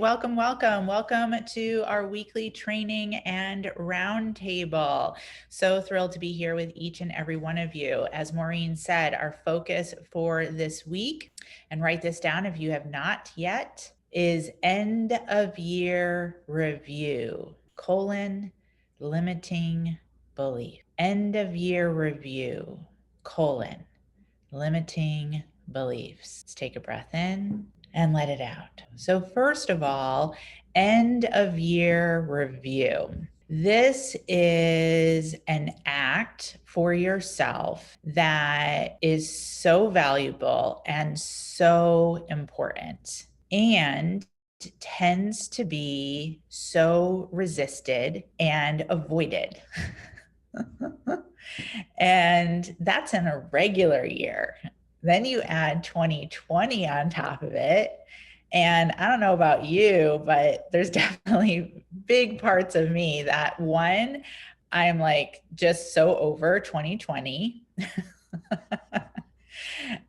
Welcome, welcome. Welcome to our weekly training and roundtable. So thrilled to be here with each and every one of you. As Maureen said, our focus for this week, and write this down if you have not yet, is end of year review, limiting belief. End of year review, limiting beliefs. Let's take a breath in and let it out. So first of all, end of year review. This is an act for yourself that is so valuable and so important, and tends to be so resisted and avoided. And that's in a regular year. Then you add 2020 on top of it. And I don't know about you, but there's definitely big parts of me that, one, I'm like just so over 2020.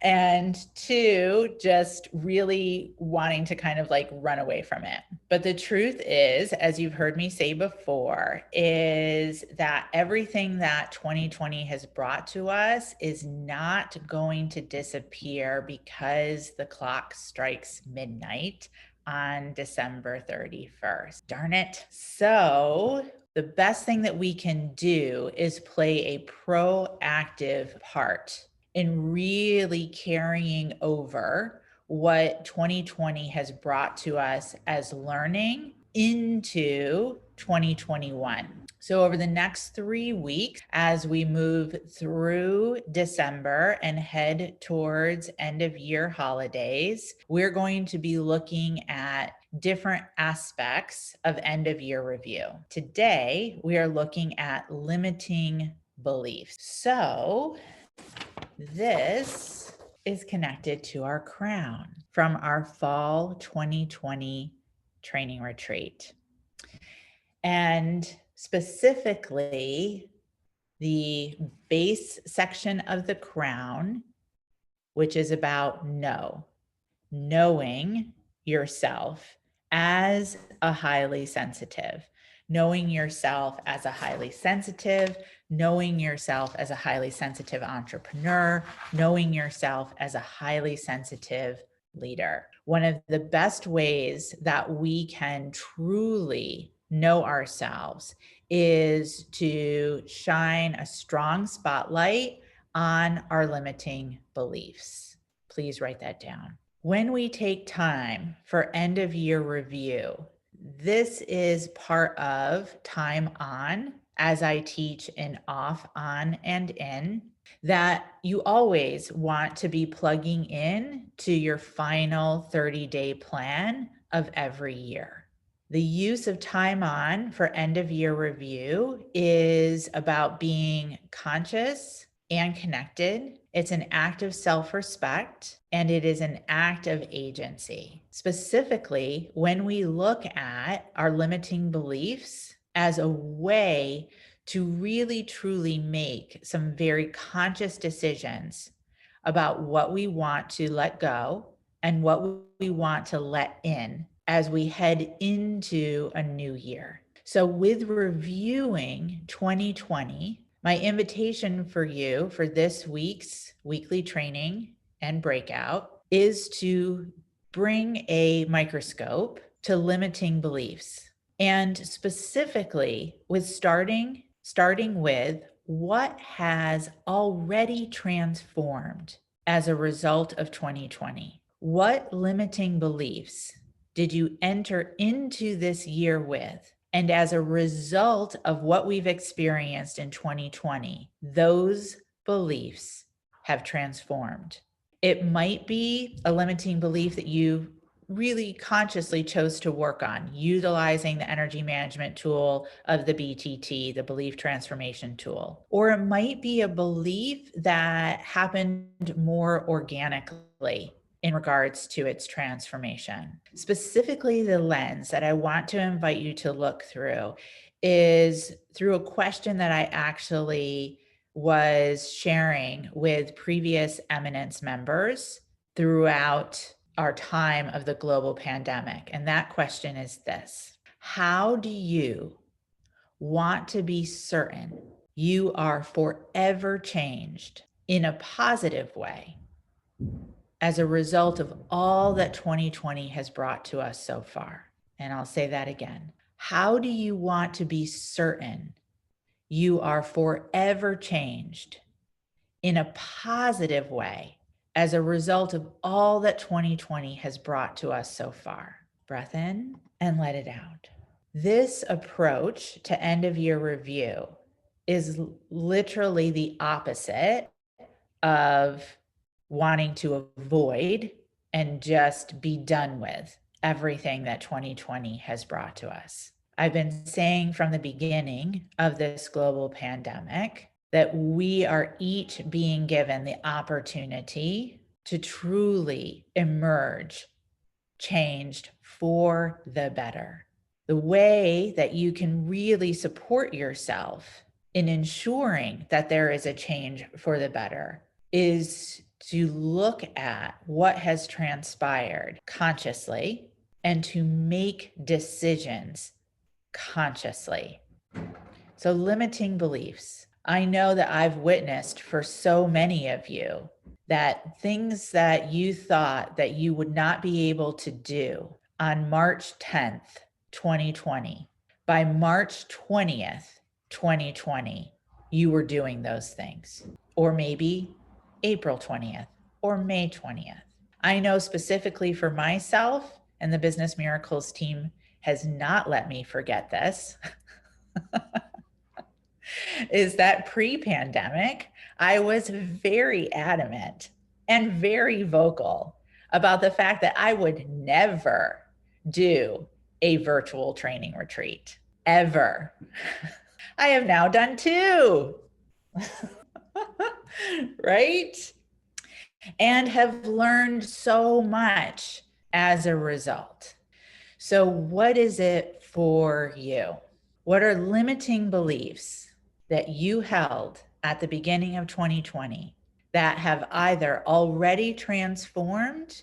And two, just really wanting to kind of like run away from it. But the truth is, as you've heard me say before, is that everything that 2020 has brought to us is not going to disappear because the clock strikes midnight on December 31st. Darn it. So the best thing that we can do is play a proactive part in really carrying over what 2020 has brought to us as learning into 2021. So over the next 3 weeks, as we move through December and head towards end of year holidays, we're going to be looking at different aspects of end of year review. Today, we are looking at limiting beliefs. So this is connected to our crown from our fall 2020 training retreat. And specifically, the base section of the crown, which is about knowing yourself as a highly sensitive, knowing yourself as a highly sensitive, knowing yourself as a highly sensitive entrepreneur, knowing yourself as a highly sensitive leader. One of the best ways that we can truly know ourselves is to shine a strong spotlight on our limiting beliefs. Please write that down. When we take time for end of year review, this is part of time on, as I teach in off, on, and in, that you always want to be plugging in to your final 30-day plan of every year. The use of time on for end of year review is about being conscious and connected. It's an act of self-respect, and it is an act of agency. Specifically, when we look at our limiting beliefs as a way to really truly make some very conscious decisions about what we want to let go and what we want to let in as we head into a new year. So with reviewing 2020, my invitation for you for this week's weekly training and breakout is to bring a microscope to limiting beliefs, and specifically with starting with what has already transformed as a result of 2020. What limiting beliefs did you enter into this year with? And as a result of what we've experienced in 2020, those beliefs have transformed. It might be a limiting belief that you really consciously chose to work on, utilizing the energy management tool of the BTT, the belief transformation tool. Or it might be a belief that happened more organically in regards to its transformation. Specifically, the lens that I want to invite you to look through is through a question that I actually was sharing with previous Eminence members throughout our time of the global pandemic. And that question is this: how do you want to be certain you are forever changed in a positive way as a result of all that 2020 has brought to us so far? And I'll say that again. How do you want to be certain you are forever changed in a positive way as a result of all that 2020 has brought to us so far? Breath in and let it out. This approach to end of year review is literally the opposite of wanting to avoid and just be done with everything that 2020 has brought to us. I've been saying from the beginning of this global pandemic that we are each being given the opportunity to truly emerge changed for the better. The way that you can really support yourself in ensuring that there is a change for the better is to look at what has transpired consciously and to make decisions consciously. So, limiting beliefs. I know that I've witnessed for so many of you that things that you thought that you would not be able to do on March 10th, 2020, by March 20th, 2020, you were doing those things. Or maybe April 20th or May 20th. I know specifically for myself, and the Business Miracles team has not let me forget this, is that pre-pandemic, I was very adamant and very vocal about the fact that I would never do a virtual training retreat, ever. I have now done 2, right? And have learned so much as a result. So, what is it for you? What are limiting beliefs that you held at the beginning of 2020 that have either already transformed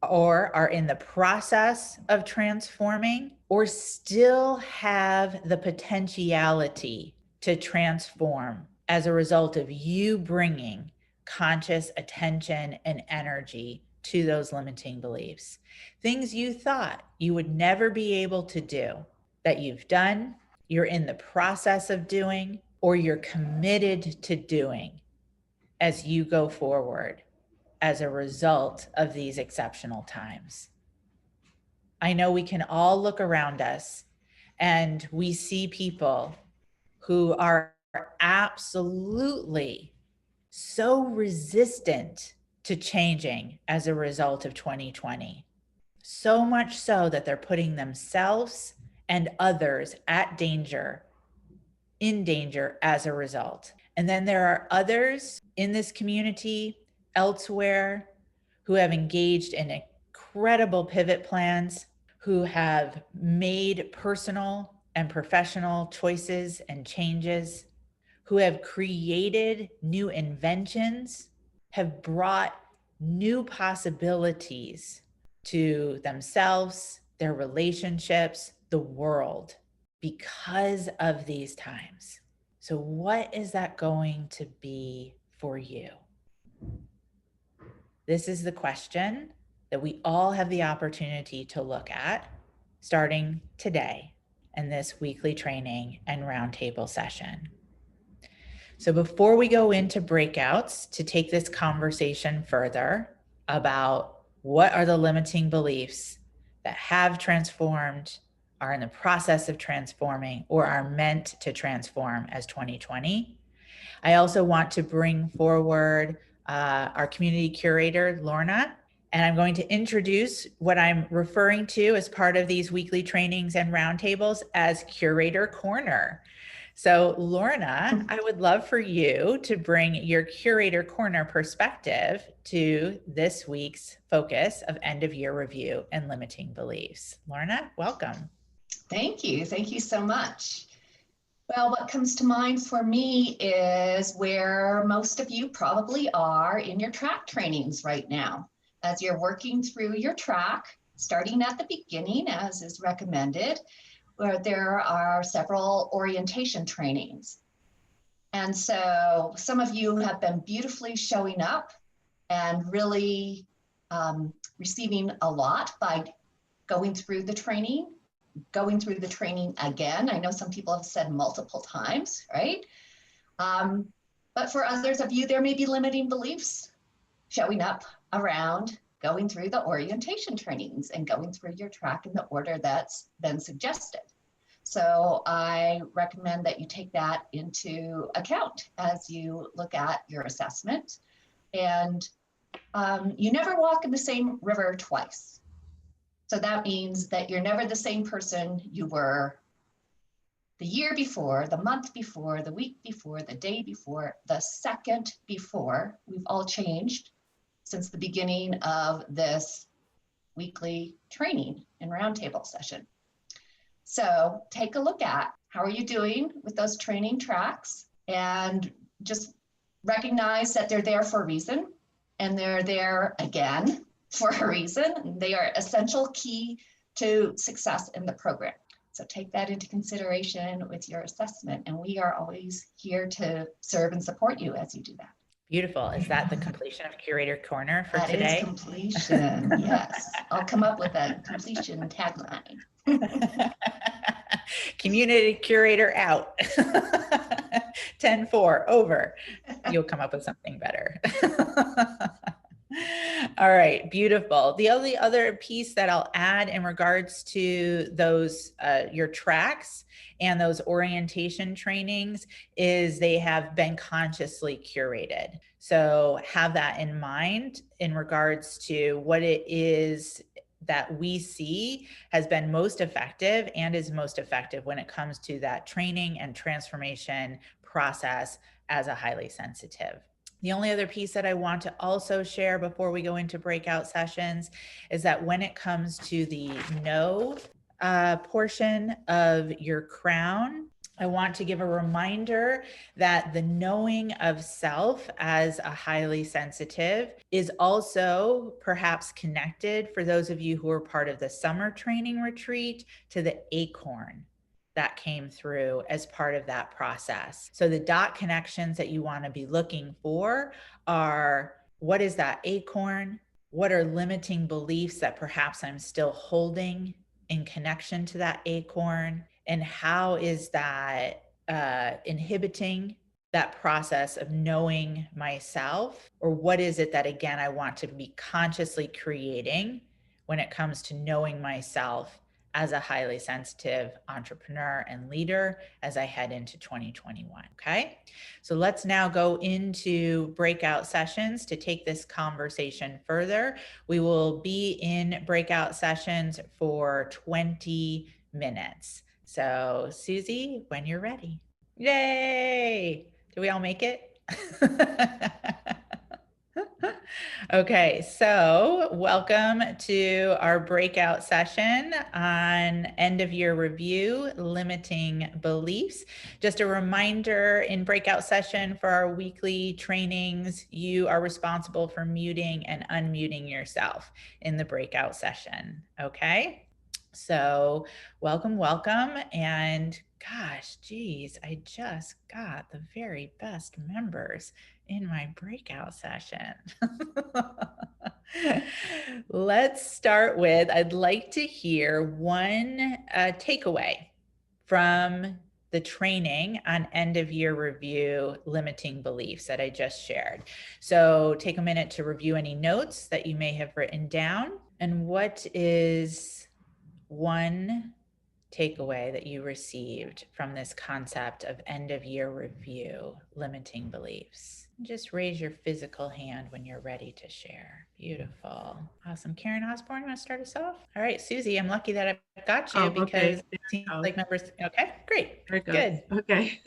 or are in the process of transforming or still have the potentiality to transform as a result of you bringing conscious attention and energy to those limiting beliefs? Things you thought you would never be able to do that you've done, you're in the process of doing, or you're committed to doing as you go forward as a result of these exceptional times. I know we can all look around us and we see people who are absolutely so resistant to changing as a result of 2020. So much so that they're putting themselves and others at danger, in danger as a result. And then there are others in this community, elsewhere, who have engaged in incredible pivot plans, who have made personal and professional choices and changes, who have created new inventions, have brought new possibilities to themselves, their relationships, the world because of these times. So, what is that going to be for you? This is the question that we all have the opportunity to look at starting today in this weekly training and roundtable session. So before we go into breakouts to take this conversation further about what are the limiting beliefs that have transformed, are in the process of transforming, or are meant to transform as 2020, I also want to bring forward our community curator, Lorna, and I'm going to introduce what I'm referring to as part of these weekly trainings and roundtables as Curator Corner. So Lorna, I would love for you to bring your Curator Corner perspective to this week's focus of end of year review and limiting beliefs. Lorna, welcome. Thank you. Thank you so much. Well, what comes to mind for me is where most of you probably are in your track trainings right now. as you're working through your track, starting at the beginning, as is recommended, where there are several orientation trainings. And so some of you have been beautifully showing up and really receiving a lot by going through the training, again. I know some people have said multiple times, right? But for others of you, there may be limiting beliefs showing up around going through the orientation trainings and going through your track in the order that's been suggested. So I recommend that you take that into account as you look at your assessment. And you never walk in the same river twice. So that means that you're never the same person you were the year before, the month before, the week before, the day before, the second before. We've all changed since the beginning of this weekly training and roundtable session. So take a look at how are you doing with those training tracks, and just recognize that they're there for a reason, and they're there again for a reason. They are essential key to success in the program. So take that into consideration with your assessment, and we are always here to serve and support you as you do that. Beautiful. Is that the completion of Curator Corner for today? That is completion, yes. I'll come up with a completion tagline. Community curator out. 10-4 over. You'll come up with something better. All right, beautiful. The only other piece that I'll add in regards to those, your tracks and those orientation trainings, is they have been consciously curated. So have that in mind in regards to what it is that we see has been most effective and is most effective when it comes to that training and transformation process as a highly sensitive. The only other piece that I want to also share before we go into breakout sessions is that when it comes to the know portion of your crown, I want to give a reminder that the knowing of self as a highly sensitive is also perhaps connected, for those of you who are part of the summer training retreat, to the acorn that came through as part of that process. So the dot connections that you want to be looking for are, what is that acorn? What are limiting beliefs that perhaps I'm still holding in connection to that acorn? And how is that inhibiting that process of knowing myself? Or what is it that, again, I want to be consciously creating when it comes to knowing myself as a highly sensitive entrepreneur and leader as I head into 2021, okay? So let's now go into breakout sessions to take this conversation further. We will be in breakout sessions for 20 minutes. So Susie, when you're ready. Yay! Do we all make it? Okay, so welcome to our breakout session on end of year review, limiting beliefs. Just a reminder, in breakout session for our weekly trainings, you are responsible for muting and unmuting yourself in the breakout session, okay? So welcome, welcome. And gosh, geez, I just got the very best members in my breakout session. Let's start with, I'd like to hear one takeaway from the training on end of year review, limiting beliefs, that I just shared. So take a minute to review any notes that you may have written down. And what is one takeaway that you received from this concept of end of year review, limiting beliefs? Just raise your physical hand when you're ready to share. Beautiful. Awesome. Karen Osborne, you want to start us off? All right, Susie, I'm lucky that I've got you because it seems like members. Okay, great. There it goes. Good. Okay.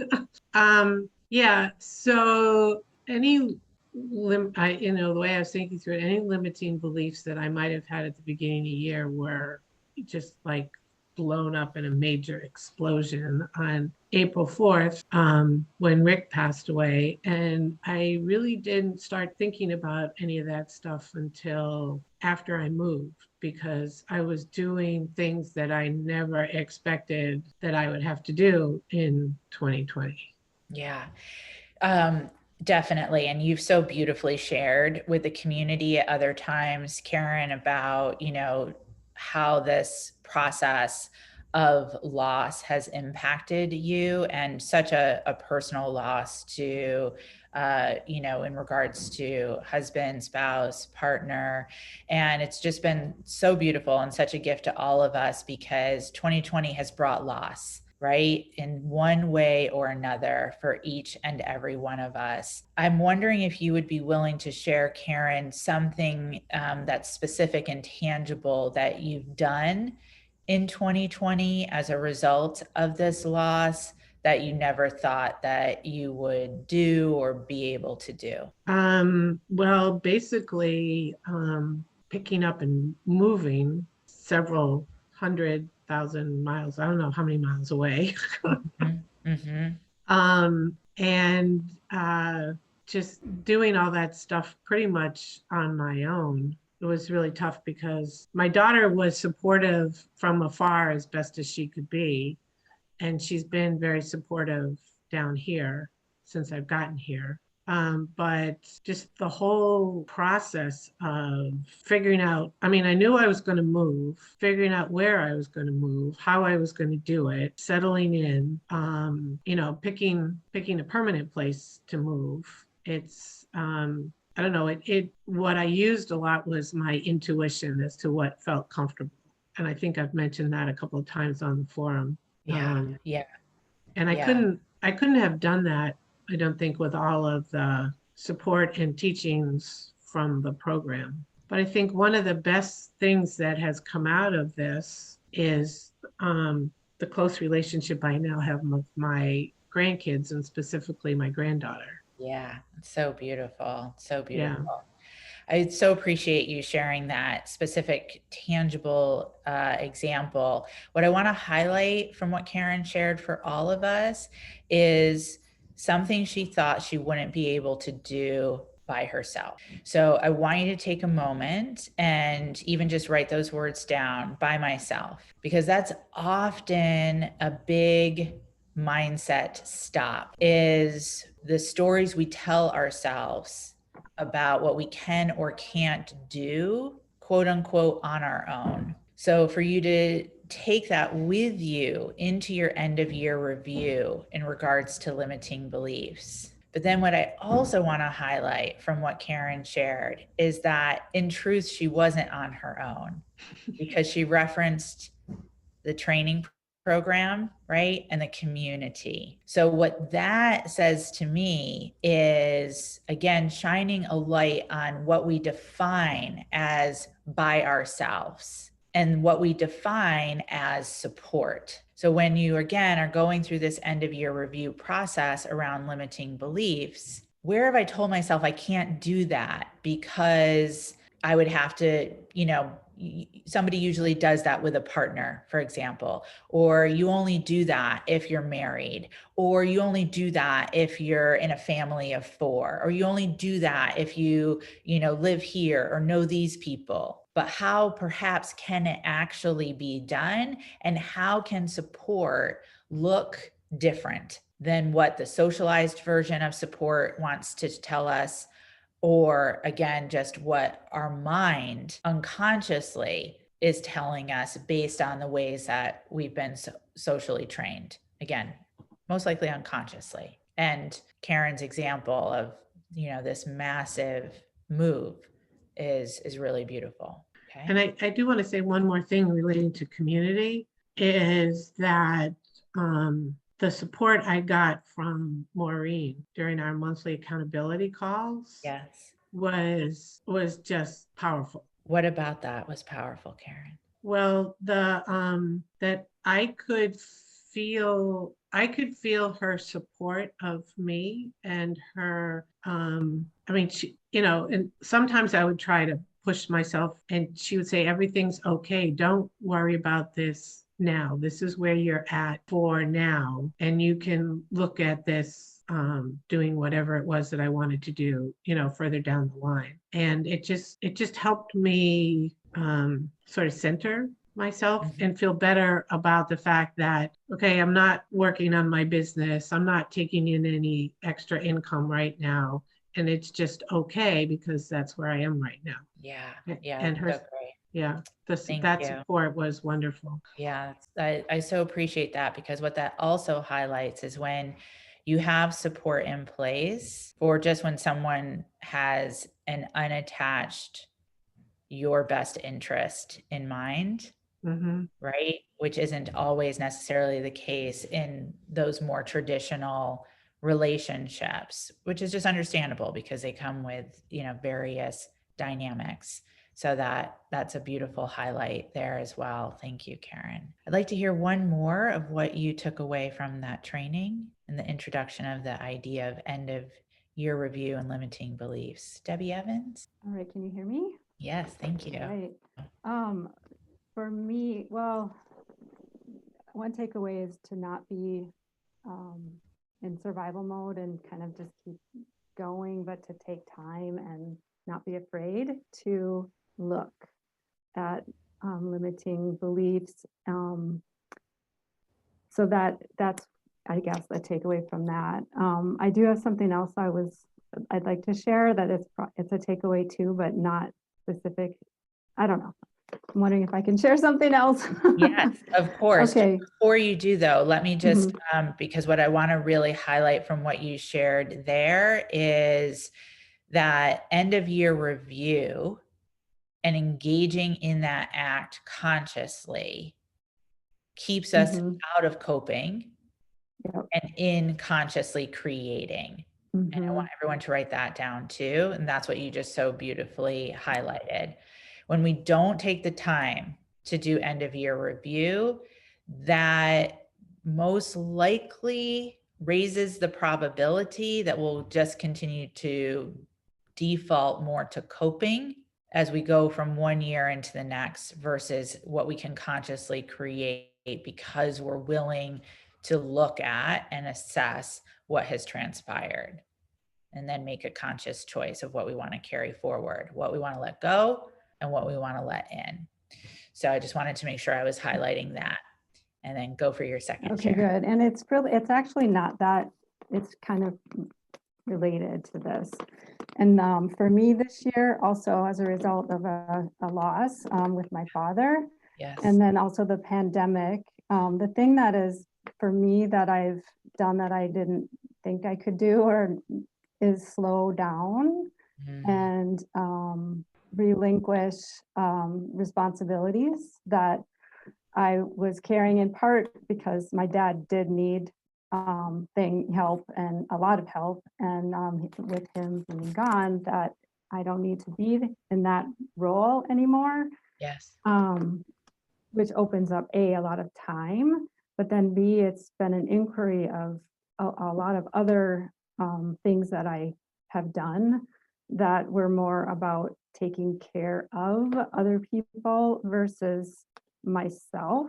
Yeah. So the way I was thinking through it, any limiting beliefs that I might have had at the beginning of the year were just like blown up in a major explosion on April 4th, when Rick passed away. And I really didn't start thinking about any of that stuff until after I moved, because I was doing things that I never expected that I would have to do in 2020. Yeah. Um, Definitely. And you've so beautifully shared with the community at other times, Karen, about, how this process of loss has impacted you, and such a personal loss to, in regards to husband, spouse, partner. And it's just been so beautiful and such a gift to all of us, because 2020 has brought loss, right? In one way or another for each and every one of us. I'm wondering if you would be willing to share, Karen, something that's specific and tangible that you've done in 2020 as a result of this loss that you never thought that you would do or be able to do. Well, basically, picking up and moving several 100,000 miles. I don't know how many miles away. Mm-hmm. Mm-hmm. And just doing all that stuff pretty much on my own. It was really tough because my daughter was supportive from afar as best as she could be. And she's been very supportive down here since I've gotten here. But just the whole process of figuring out, I mean, I knew I was going to move, figuring out where I was going to move, how I was going to do it, settling in, picking a permanent place to move. It's, I don't know, what I used a lot was my intuition as to what felt comfortable. And I think I've mentioned that a couple of times on the forum. Yeah. Yeah. And Yeah. I couldn't have done that, I don't think, with all of the support and teachings from the program. But I think one of the best things that has come out of this is the close relationship I now have with my grandkids, and specifically my granddaughter. Yeah. It's so beautiful. So Yeah. beautiful. I so appreciate you sharing that specific, tangible example. What I want to highlight from what Karen shared for all of us is something she thought she wouldn't be able to do by herself. So I want you to take a moment and even just write those words down, by myself, because that's often a big mindset stop, is the stories we tell ourselves about what we can or can't do, quote unquote, on our own. So for you to take that with you into your end of year review in regards to limiting beliefs. But then what I also want to highlight from what Karen shared is that in truth, she wasn't on her own, because she referenced the training program, right? And the community. So, what that says to me is, again, shining a light on what we define as by ourselves and what we define as support. So, when you, again, are going through this end of year review process around limiting beliefs, where have I told myself I can't do that because I would have to, somebody usually does that with a partner, for example, or you only do that if you're married, or you only do that if you're in a family of 4, or you only do that if you live here or know these people. But how perhaps can it actually be done, and how can support look different than what the socialized version of support wants to tell us, or again, just what our mind unconsciously is telling us based on the ways that we've been socially trained, again, most likely unconsciously. And Karen's example of this massive move is really beautiful. Okay. And I do want to say one more thing relating to community, is that the support I got from Maureen during our monthly accountability calls Yes. was just powerful. What about that was powerful, Karen? Well, that I could feel her support of me, and her I mean, she, and sometimes I would try to push myself, and she would say, everything's okay, don't worry about this, now. This is where you're at for now. And you can look at this doing whatever it was that I wanted to do, further down the line. And it just helped me sort of center myself and feel better about the fact that, okay, I'm not working on my business. I'm not taking in any extra income right now. And it's just okay because that's where I am right now. Yeah. And Yeah. and her, So great. yeah, Thank that you. support was wonderful. Yeah, I so appreciate that, because what that also highlights is when you have support in place, or just when someone has an unattached, your best interest in mind, Mm-hmm. right? Which isn't always necessarily the case in those more traditional relationships, which is just understandable because they come with, various dynamics. So that's a beautiful highlight there as well. Thank you, Karen. I'd like to hear one more of what you took away from that training and the introduction of the idea of end of year review and limiting beliefs. Debbie Evans? All right, can you hear me? Yes, thank you. All right. For me, well, one takeaway is to not be in survival mode and kind of just keep going, but to take time and not be afraid to look at limiting beliefs. So that's, I guess, the takeaway from that. I do have something else I'd like to share that it's a takeaway too, but not specific. I don't know. I'm wondering if I can share something else. Yes, of course. Okay. Before you do though, let me just, because what I want to really highlight from what you shared there is that end of year review and engaging in that act consciously keeps us out of coping and in consciously creating. And I want everyone to write that down too. And that's what you just so beautifully highlighted. When we don't take the time to do end of year review, that most likely raises the probability that we'll just continue to default more to coping as we go from one year into the next versus what we can consciously create because we're willing to look at and assess what has transpired and then make a conscious choice of what we want to carry forward, what we want to let go and what we want to let in. So I just wanted to make sure I was highlighting that, and then go for your second Okay, share. good. And it's actually not that, it's kind of related to this. And for me this year, also as a result of a loss with my father, Yes. and then also the pandemic, the thing that is for me that I've done that I didn't think I could do or is slow down and relinquish responsibilities that I was carrying, in part because my dad did need help and a lot of help, and with him being gone, that I don't need to be in that role anymore. Yes. Which opens up a lot of time, but then B, it's been an inquiry of a lot of other things that I have done that were more about taking care of other people versus myself.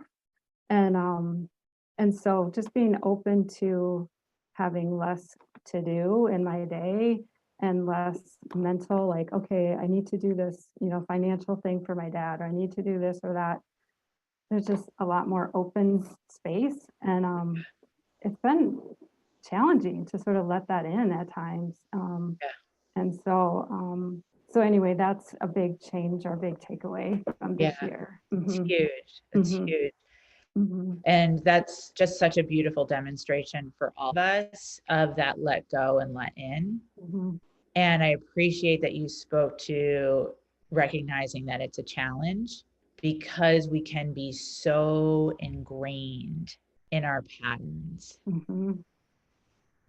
And so just being open to having less to do in my day and less mental, like, okay, I need to do this, financial thing for my dad, or I need to do this or that. There's just a lot more open space. And it's been challenging to sort of let that in at times. And so anyway, that's a big change or big takeaway from this year. It's huge. It's huge. Mhm. And that's just such a beautiful demonstration for all of us of that let go and let in. Mhm. And I appreciate that you spoke to recognizing that it's a challenge, because we can be so ingrained in our patterns, Mhm.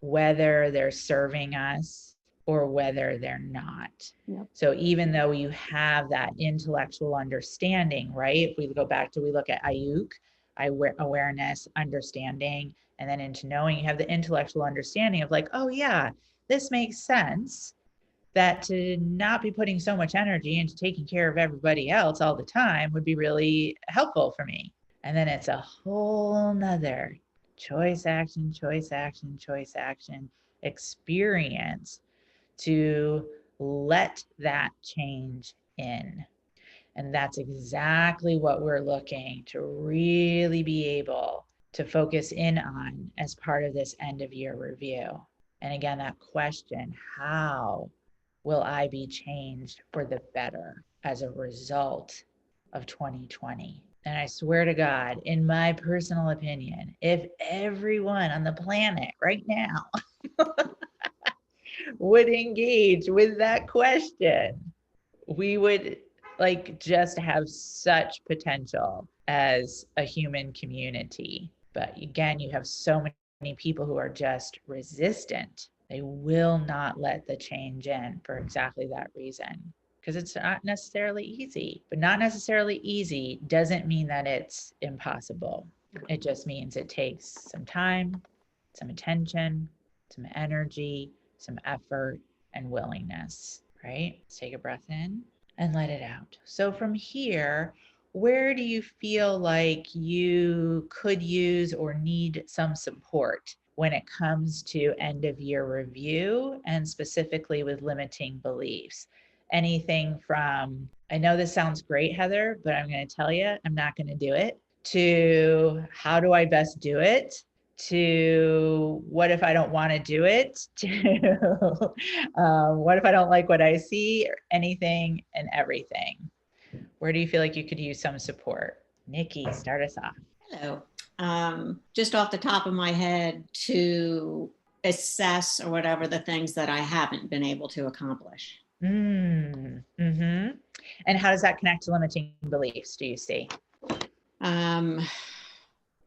whether they're serving us or whether they're not. Yep. So even though you have that intellectual understanding, right? If we go back to, we look at Ayuk, awareness, understanding, and then into knowing, you have the intellectual understanding of like, oh yeah, this makes sense, that to not be putting so much energy into taking care of everybody else all the time would be really helpful for me. And then it's a whole nother choice, action, choice, action, choice, action experience to let that change in. And that's exactly what we're looking to really be able to focus in on as part of this end of year review. And again, that question, how will I be changed for the better as a result of 2020? And I swear to God, in my personal opinion, if everyone on the planet right now would engage with that question, we would like just have such potential as a human community. But again, you have so many people who are just resistant. They will not let the change in for exactly that reason. Because it's not necessarily easy, but not necessarily easy doesn't mean that it's impossible. It just means it takes some time, some attention, some energy, some effort, and willingness, right? Let's take a breath in and let it out. So from here, where do you feel like you could use or need some support when it comes to end of year review and specifically with limiting beliefs? Anything from, I know this sounds great, Heather, but I'm going to tell you, I'm not going to do it, to how do I best do it, to what if I don't want to do it, to what if I don't like what I see, or anything and everything. Where do you feel like you could use some support? Nikki, start us off. Hello. Just off the top of my head, to assess or whatever the things that I haven't been able to accomplish. And how does that connect to limiting beliefs, do you see?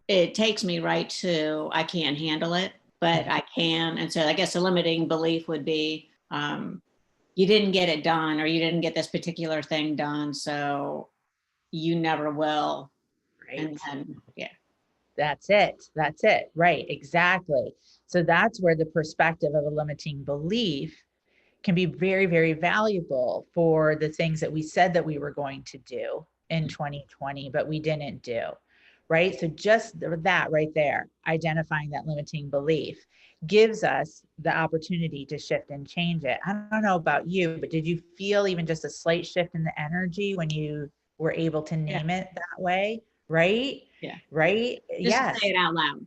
It takes me right to, I can't handle it, but I can. And so I guess a limiting belief would be, you didn't get it done, or you didn't get this particular thing done, so you never will. Right. And then, yeah. That's it. That's it. Right. Exactly. So that's where the perspective of a limiting belief can be very, very valuable for the things that we said that we were going to do in 2020, but we didn't do. Right. So just that right there, identifying that limiting belief gives us the opportunity to shift and change it. I don't know about you, but did you feel even just a slight shift in the energy when you were able to name it that way? Right? Yeah. Right? Just Yes. say it out loud.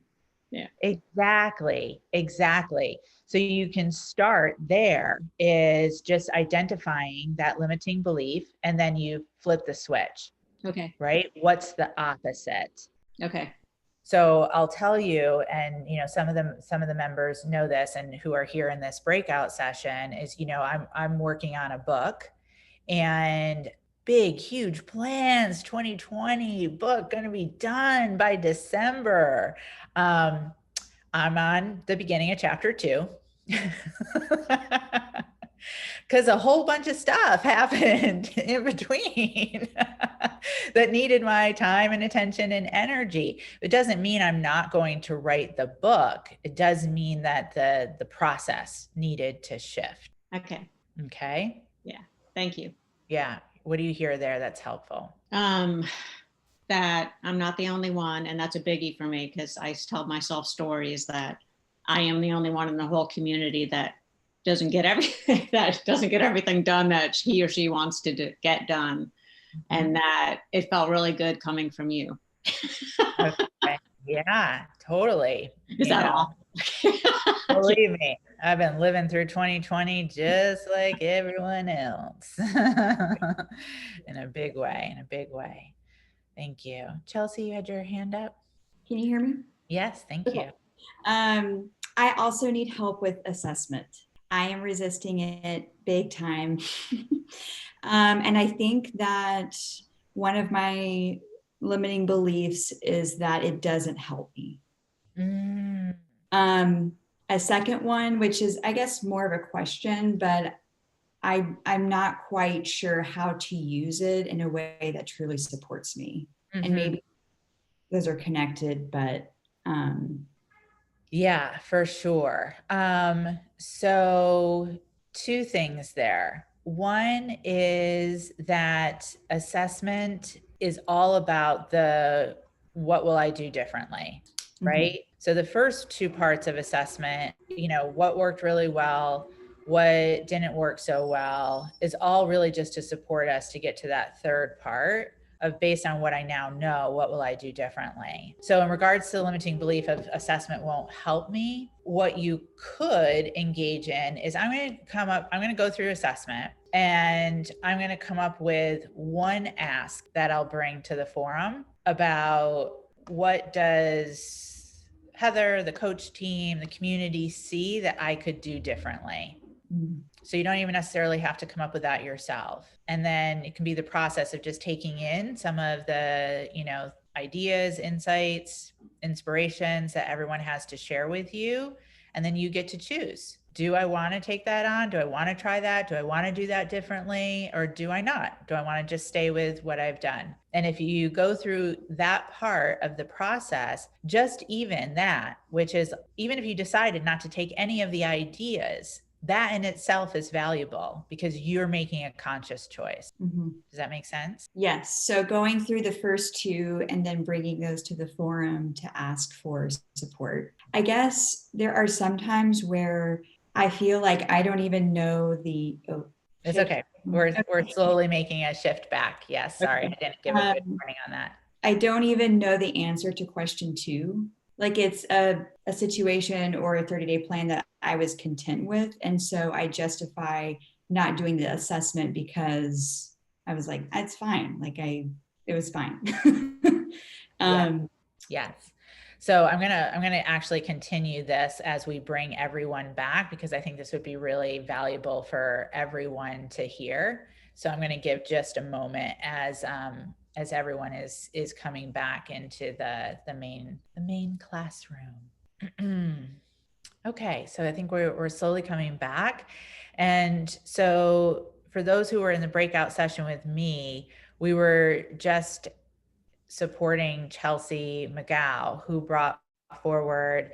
Yeah. Exactly. Exactly. So you can start there is just identifying that limiting belief, and then you flip the switch. Okay. Right? What's the opposite? Okay. So I'll tell you, and you know, some of the members know this and who are here in this breakout session is, you know, I'm working on a book, and big, huge plans, 2020 book going to be done by December. I'm on the beginning of chapter 2. Because a whole bunch of stuff happened in between that needed my time and attention and energy. It doesn't mean I'm not going to write the book. It does mean that the process needed to shift. Okay. Okay. Yeah. Thank you. Yeah. What do you hear there that's helpful? That I'm not the only one, and that's a biggie for me, because I tell myself stories that I am the only one in the whole community that doesn't get everything done that he or she wants to get done, and that it felt really good coming from you. Okay. Yeah, totally. Is that all? Believe me, I've been living through 2020 just like everyone else. In a big way. Thank you. Chelsea, you had your hand up? Can you hear me? Yes, thank you. I also need help with assessment. I am resisting it big time. And I think that one of my limiting beliefs is that it doesn't help me. A second one, which is, I guess, more of a question, but I'm not quite sure how to use it in a way that truly supports me. And maybe those are connected, but yeah, for sure. So two things there. One is that assessment is all about the what will I do differently? Right? So the first two parts of assessment, what worked really well, what didn't work so well, is all really just to support us to get to that third part of, based on what I now know, what will I do differently? So in regards to the limiting belief of assessment won't help me, what you could engage in is I'm going to go through assessment, and I'm going to come up with one ask that I'll bring to the forum about what does Heather, the coach team, the community see that I could do differently. So you don't even necessarily have to come up with that yourself. And then it can be the process of just taking in some of the, ideas, insights, inspirations that everyone has to share with you. And then you get to choose. Do I want to take that on? Do I want to try that? Do I want to do that differently? Or do I not? Do I want to just stay with what I've done? And if you go through that part of the process, just even that, which is even if you decided not to take any of the ideas, that in itself is valuable because you're making a conscious choice. Does that make sense? Yes. So going through the first two and then bringing those to the forum to ask for support. I guess there are some times where I feel like I don't even know the. It's okay. We're slowly making a shift back. Yes. Sorry. Okay. I didn't give a good warning on that. I don't even know the answer to question 2. Like it's a situation or a 30-day plan that I was content with. And so I justify not doing the assessment because I was like, it's fine. It was fine. Yes. So I'm gonna actually continue this as we bring everyone back, because I think this would be really valuable for everyone to hear. So I'm gonna give just a moment as everyone is coming back into the main classroom. Okay, so I think we're slowly coming back. And so for those who were in the breakout session with me, we were just supporting Chelsea McGow, who brought forward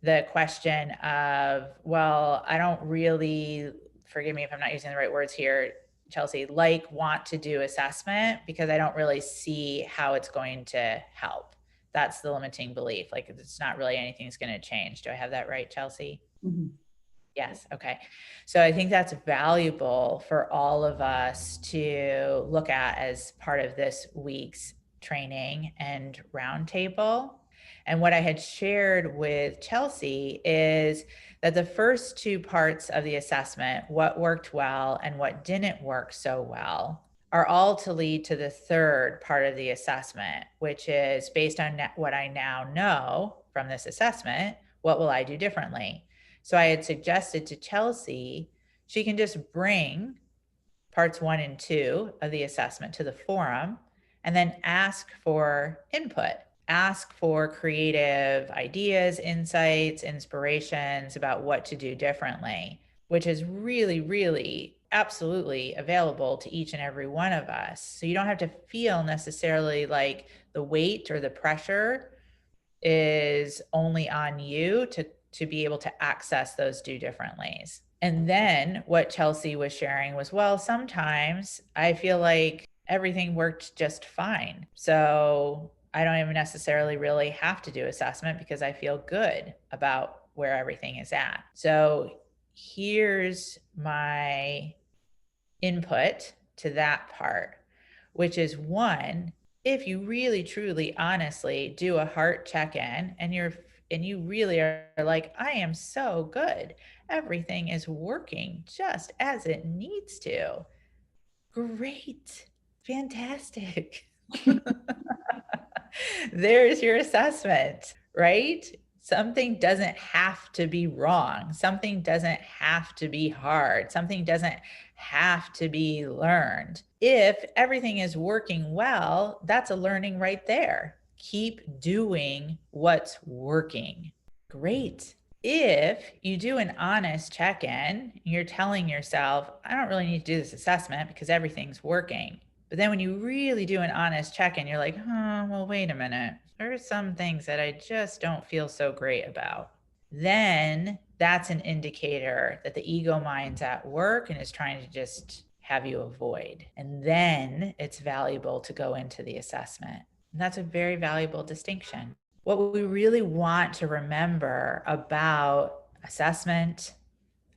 the question of, well, I don't really, forgive me if I'm not using the right words here, Chelsea, want to do assessment because I don't really see how it's going to help. That's the limiting belief. It's not really anything that's going to change. Do I have that right, Chelsea? Yes. Okay. So I think that's valuable for all of us to look at as part of this week's training and roundtable. And what I had shared with Chelsea is that the first two parts of the assessment, what worked well and what didn't work so well, are all to lead to the third part of the assessment, which is based on what I now know from this assessment, what will I do differently? So I had suggested to Chelsea, she can just bring parts 1 and 2 of the assessment to the forum and then ask for input, ask for creative ideas, insights, inspirations about what to do differently, which is really, really absolutely available to each and every one of us. So you don't have to feel necessarily like the weight or the pressure is only on you to be able to access those do differently's. And then what Chelsea was sharing was, well, sometimes I feel like everything worked just fine. So I don't even necessarily really have to do assessment because I feel good about where everything is at. So here's my input to that part, which is, one, if you really, truly, honestly do a heart check-in and you really are like, I am so good, everything is working just as it needs to. Great, fantastic. There's your assessment, right? Something doesn't have to be wrong. Something doesn't have to be hard. Something doesn't have to be learned. If everything is working well, that's a learning right there. Keep doing what's working. Great. If you do an honest check-in, you're telling yourself, I don't really need to do this assessment because everything's working. But then when you really do an honest check-in, you're like, well, wait a minute. There are some things that I just don't feel so great about. Then that's an indicator that the ego mind's at work and is trying to just have you avoid. And then it's valuable to go into the assessment. And that's a very valuable distinction. What we really want to remember about assessment,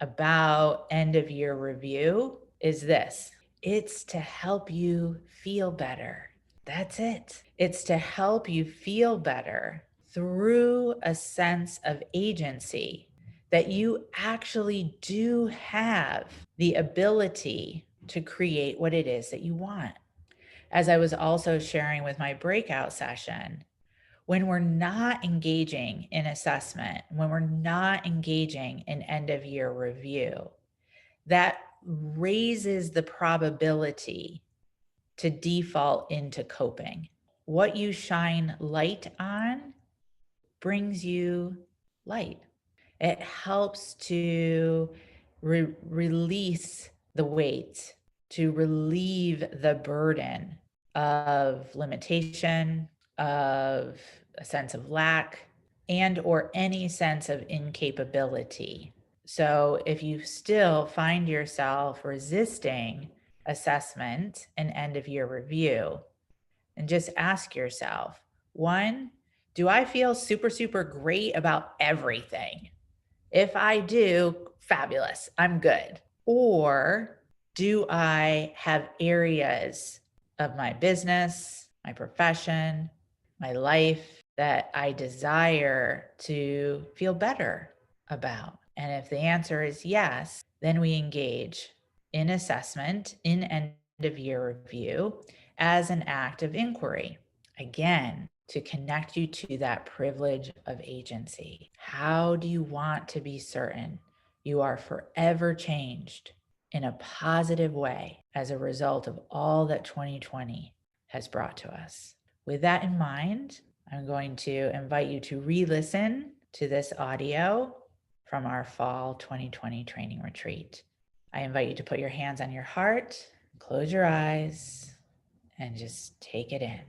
about end of year review is this: it's to help you feel better. That's it. It's to help you feel better through a sense of agency, that you actually do have the ability to create what it is that you want. As I was also sharing with my breakout session, when we're not engaging in assessment, when we're not engaging in end of year review, that raises the probability to default into coping. What you shine light on brings you light. It helps to release the weight, to relieve the burden of limitation, of a sense of lack, and or any sense of incapability. So if you still find yourself resisting assessment and end of year review, and just ask yourself, one, do I feel super, super great about everything? If I do, fabulous, I'm good. Or do I have areas of my business, my profession, my life that I desire to feel better about? And if the answer is yes, then we engage in assessment, in end of year review, as an act of inquiry. Again, to connect you to that privilege of agency. How do you want to be certain you are forever changed in a positive way as a result of all that 2020 has brought to us? With that in mind, I'm going to invite you to re-listen to this audio from our fall 2020 training retreat. I invite you to put your hands on your heart, close your eyes, and just take it in.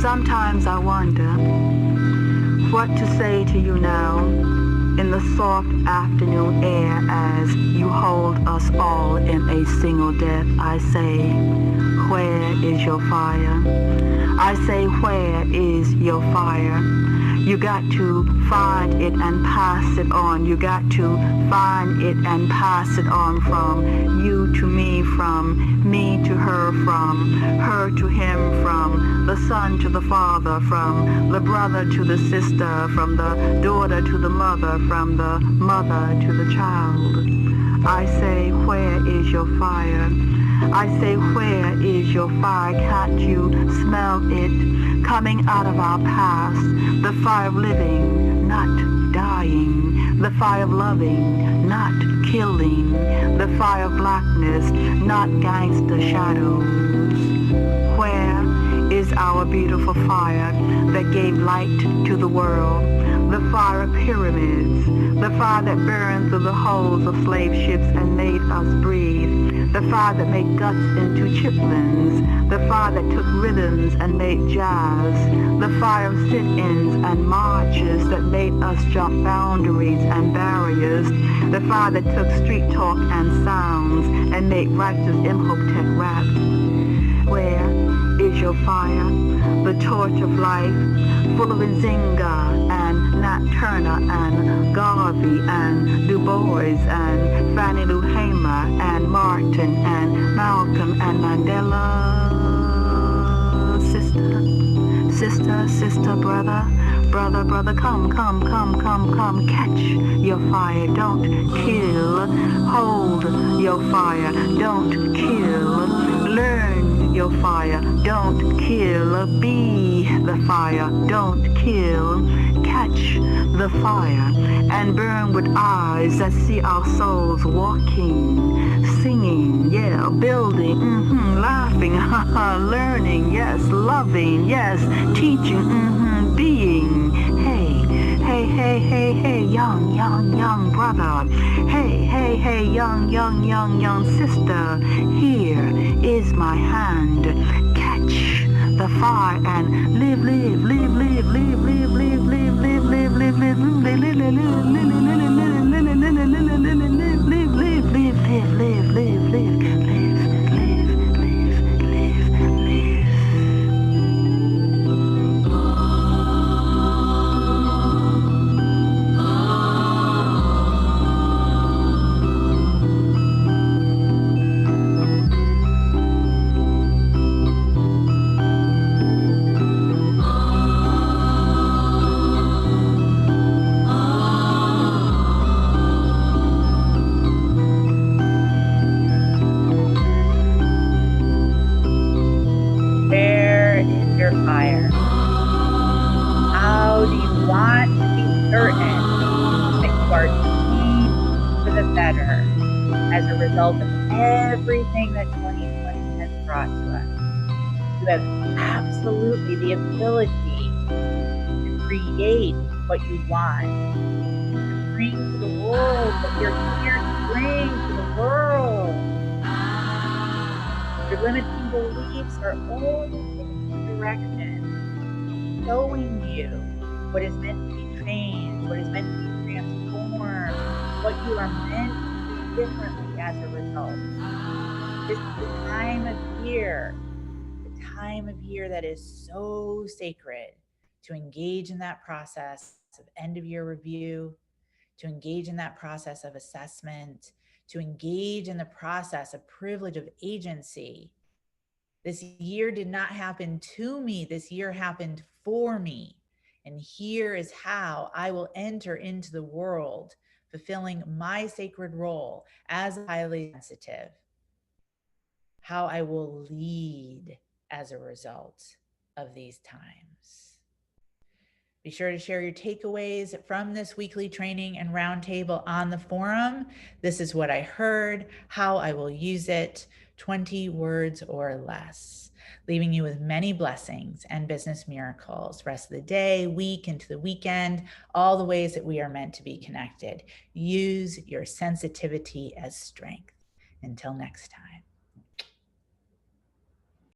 Sometimes I wonder what to say to you now in the soft afternoon air as you hold us all in a single death. I say, where is your fire? I say, where is your fire? You got to find it and pass it on. You got to find it and pass it on, from you to me, from me to her to him, from the son to the father, from the brother to the sister, from the daughter to the mother, from the mother to the child. I say, where is your fire? I say, where is your fire? Can't you smell it coming out of our past? The fire of living, not dying. The fire of loving, not killing. The fire of blackness, not gangster shadows. Where is our beautiful fire that gave light to the world? The fire of pyramids, the fire that burned through the holes of slave ships and made us breathe, the fire that made guts into chitlins, the fire that took rhythms and made jazz, the fire of sit-ins and marches that made us jump boundaries and barriers, the fire that took street talk and sounds and made righteous Imhotep raps. Where is your fire? The torch of life, full of Nzinga and Nat Turner and Garvey and Du Bois and Fannie Lou Hamer and Martin and Malcolm and Mandela. Sister, brother, come, catch your fire, don't kill, hold your fire, don't kill, learn your fire, don't kill, be the fire, don't kill, catch the fire, and burn with eyes that see our souls walking, singing, yeah, building, laughing, learning, yes, loving, yes, teaching, being, hey, young brother, hey, young sister, here is my hand, catch the fire and live, fire? How do you want to be certain that you are changed for the better as a result of everything that 2020 has brought to us? You have absolutely the ability to create what you want, to bring to the world what you're here to bring to the world. Your limiting beliefs are only in direction, showing you what is meant to be changed, what is meant to be transformed, what you are meant to do differently as a result. This is the time of year that is so sacred to engage in that process of end of year review, to engage in that process of assessment, to engage in the process of privilege of agency. This year did not happen to me. This year happened for me. And here is how I will enter into the world, fulfilling my sacred role as highly sensitive, how I will lead as a result of these times. Be sure to share your takeaways from this weekly training and roundtable on the forum. This is what I heard, how I will use it, 20 words or less, leaving you with many blessings and business miracles. Rest of the day, week, into the weekend, all the ways that we are meant to be connected. Use your sensitivity as strength. Until next time.